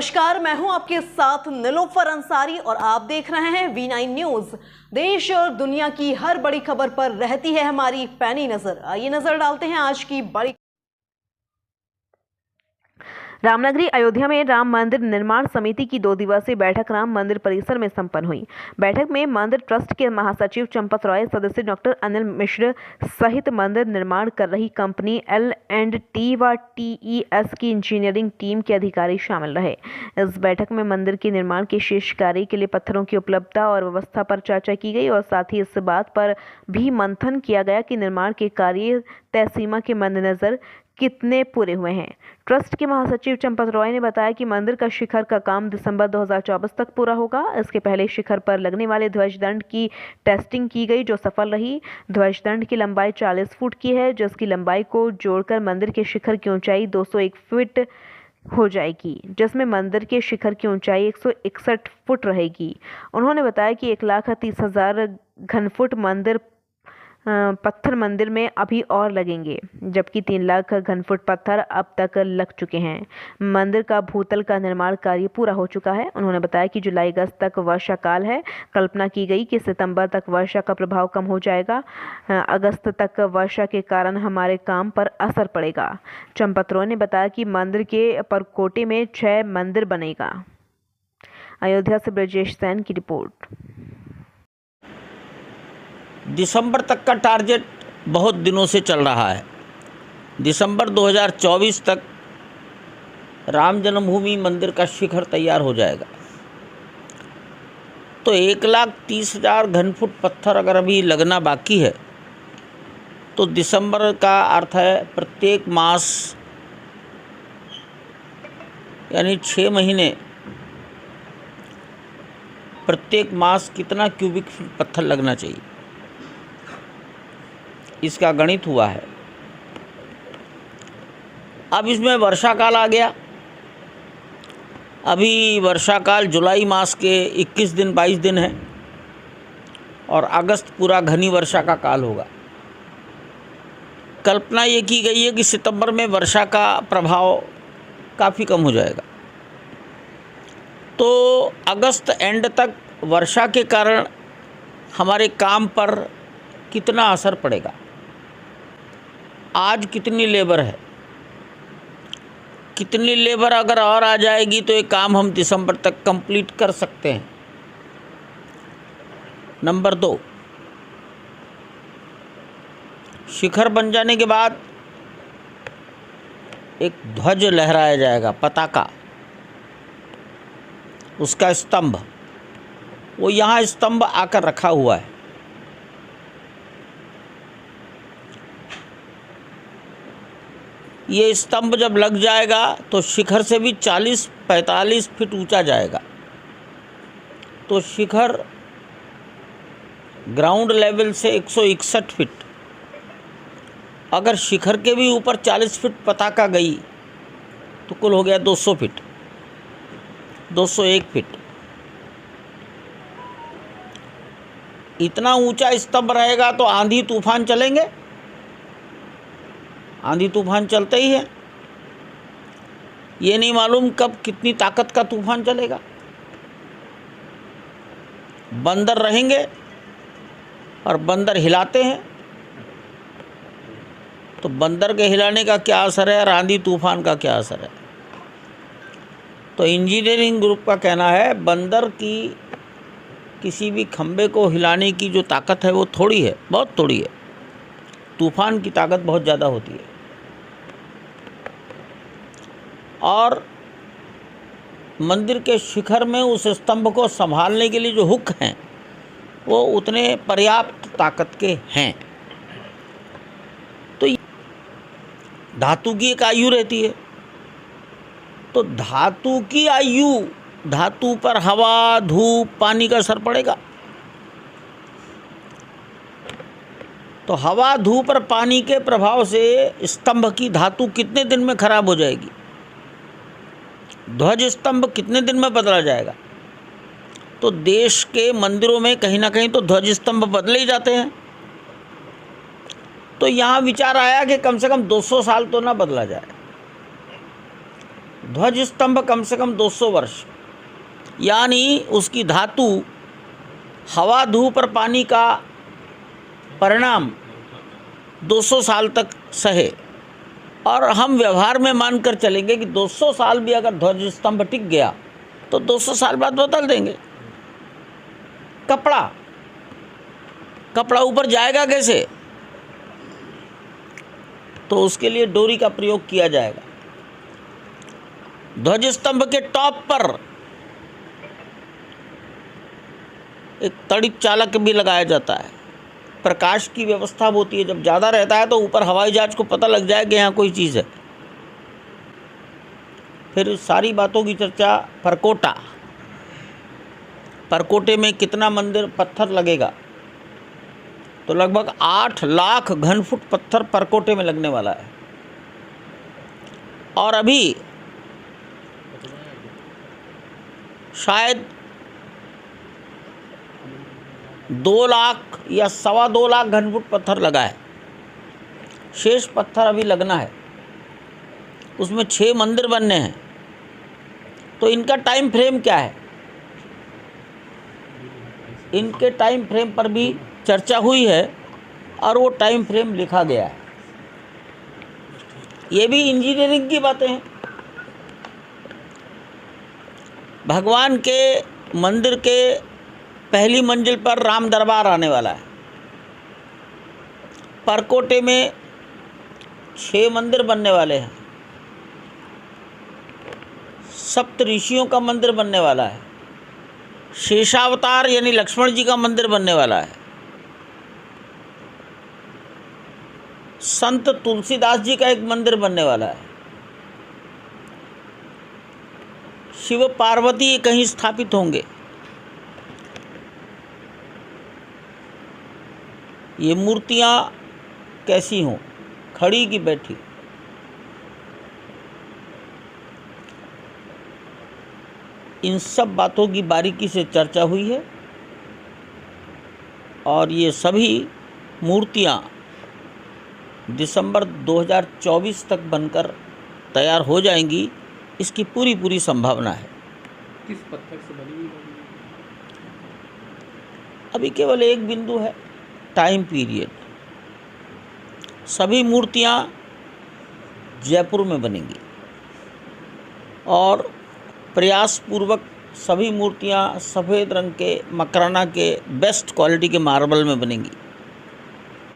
नमस्कार, मैं हूं आपके साथ निलोफर अंसारी और आप देख रहे हैं V9 न्यूज। देश और दुनिया की हर बड़ी खबर पर रहती है हमारी पैनी नजर। आइए नजर डालते हैं आज की बड़ी। रामनगरी अयोध्या में राम मंदिर निर्माण समिति की 2 दिवसीय बैठक राम मंदिर परिसर में संपन्न हुई। बैठक में मंदिर ट्रस्ट के महासचिव चंपत रॉय, सदस्य डॉक्टर अनिल मिश्र सहित मंदिर निर्माण कर रही कंपनी L&T व TES की इंजीनियरिंग टीम के अधिकारी शामिल रहे। इस बैठक में मंदिर के निर्माण के शेष कार्य के लिए पत्थरों की उपलब्धता और व्यवस्था पर चर्चा की गई और साथ ही इस बात पर भी मंथन किया गया कि निर्माण के कार्य तय सीमा के मद्देनजर कितने पूरे हुए हैं। ट्रस्ट के महासचिव चंपत रॉय ने बताया कि मंदिर का शिखर का काम दिसंबर 2024 तक पूरा होगा। इसके पहले शिखर पर लगने वाले ध्वज दंड की टेस्टिंग की गई, जो सफल रही। ध्वज दंड की लंबाई 40 फुट की है, जिसकी लंबाई को जोड़कर मंदिर के शिखर की ऊंचाई 201 फीट हो जाएगी, जिसमें मंदिर के शिखर की ऊंचाई 161 फुट रहेगी। उन्होंने बताया कि 1,30,000 घनफुट पत्थर मंदिर में अभी और लगेंगे, जबकि 3 लाख घनफुट पत्थर अब तक लग चुके हैं। मंदिर का भूतल का निर्माण कार्य पूरा हो चुका है। उन्होंने बताया कि जुलाई अगस्त तक वर्षा काल है। कल्पना की गई कि सितंबर तक वर्षा का प्रभाव कम हो जाएगा। अगस्त तक वर्षा के कारण हमारे काम पर असर पड़ेगा। चंपत रॉय ने बताया कि मंदिर के परकोटे में 6 मंदिर बनेगा। अयोध्या से ब्रजेश सैन की रिपोर्ट। दिसंबर तक का टारगेट बहुत दिनों से चल रहा है। दिसंबर 2024 तक राम जन्मभूमि मंदिर का शिखर तैयार हो जाएगा। तो 1,30,000 घनफुट पत्थर अगर अभी लगना बाकी है तो दिसंबर का अर्थ है प्रत्येक मास यानी 6 महीने प्रत्येक मास कितना क्यूबिक फीट पत्थर लगना चाहिए, इसका गणित हुआ है। अब इसमें वर्षा काल आ गया। अभी वर्षा काल जुलाई मास के 21 दिन 22 दिन है और अगस्त पूरा घनी वर्षा का काल होगा। कल्पना ये की गई है कि सितंबर में वर्षा का प्रभाव काफ़ी कम हो जाएगा। तो अगस्त एंड तक वर्षा के कारण हमारे काम पर कितना असर पड़ेगा। आज कितनी लेबर है, कितनी लेबर अगर और आ जाएगी तो ये काम हम दिसंबर तक कंप्लीट कर सकते हैं। नंबर 2, शिखर बन जाने के बाद एक ध्वज लहराया जाएगा, पताका, उसका स्तंभ, वो यहाँ स्तंभ आकर रखा हुआ है। ये स्तंभ जब लग जाएगा तो शिखर से भी 40-45 फीट ऊंचा जाएगा। तो शिखर ग्राउंड लेवल से 161 फीट, अगर शिखर के भी ऊपर 40 फीट पताका गई तो कुल हो गया 200 फीट, 201 फीट। इतना ऊंचा स्तंभ रहेगा तो आंधी तूफान चलेंगे, आंधी तूफान चलते ही है। ये नहीं मालूम कब कितनी ताकत का तूफान चलेगा। बंदर रहेंगे और बंदर हिलाते हैं, तो बंदर के हिलाने का क्या असर है और आंधी तूफान का क्या असर है। तो इंजीनियरिंग ग्रुप का कहना है बंदर की किसी भी खंबे को हिलाने की जो ताकत है वो थोड़ी है, बहुत थोड़ी है। तूफान की ताकत बहुत ज़्यादा होती है। और मंदिर के शिखर में उस स्तंभ को संभालने के लिए जो हुक हैं वो उतने पर्याप्त ताकत के हैं। तो धातु की एक आयु रहती है, तो धातु की आयु, धातु पर हवा, धूप, पानी का असर पड़ेगा। तो हवा, धूप और पानी के प्रभाव से स्तंभ की धातु कितने दिन में खराब हो जाएगी, ध्वज स्तंभ कितने दिन में बदला जाएगा। तो देश के मंदिरों में कहीं ना कहीं तो ध्वज स्तंभ बदले ही जाते हैं। तो यहाँ विचार आया कि कम से कम 200 साल तो ना बदला जाए। ध्वज स्तंभ कम से कम 200 वर्ष, यानी उसकी धातु हवा, धूप और पानी का परिणाम 200 साल तक सहे। और हम व्यवहार में मानकर चलेंगे कि 200 साल भी अगर ध्वज स्तंभ टिक गया तो 200 साल बाद बदल देंगे। कपड़ा ऊपर जाएगा कैसे? तो उसके लिए डोरी का प्रयोग किया जाएगा। ध्वज स्तंभ के टॉप पर एक तड़ित चालक भी लगाया जाता है। प्रकाश की व्यवस्था होती है, जब ज़्यादा रहता है तो ऊपर हवाई जहाज को पता लग जाए कि यहाँ कोई चीज़ है। फिर सारी बातों की चर्चा। परकोटे में कितना मंदिर पत्थर लगेगा? तो लगभग 8 लाख घन फुट पत्थर परकोटे में लगने वाला है। और अभी शायद 2 लाख या 2.25 लाख घन फुट पत्थर लगा है। शेष पत्थर अभी लगना है। उसमें 6 मंदिर बनने हैं। तो इनका टाइम फ्रेम क्या है? इनके टाइम फ्रेम पर भी चर्चा हुई है और वो टाइम फ्रेम लिखा गया है। ये भी इंजीनियरिंग की बातें हैं। भगवान के मंदिर के पहली मंजिल पर राम दरबार आने वाला है। परकोटे में 6 मंदिर बनने वाले हैं। सप्त ऋषियों का मंदिर बनने वाला है। शेषावतार यानी लक्ष्मण जी का मंदिर बनने वाला है। संत तुलसीदास जी का एक मंदिर बनने वाला है। शिव पार्वती कहीं स्थापित होंगे। ये मूर्तियाँ कैसी हों, खड़ी की बैठी? इन सब बातों की बारीकी से चर्चा हुई है और ये सभी मूर्तियाँ दिसंबर 2024 तक बनकर तैयार हो जाएंगी, इसकी पूरी संभावना है। किस पत्थर से बनी हुई? अभी केवल एक बिंदु है, टाइम पीरियड। सभी मूर्तियाँ जयपुर में बनेंगी और प्रयासपूर्वक सभी मूर्तियाँ सफ़ेद रंग के मकराना के बेस्ट क्वालिटी के मार्बल में बनेंगी।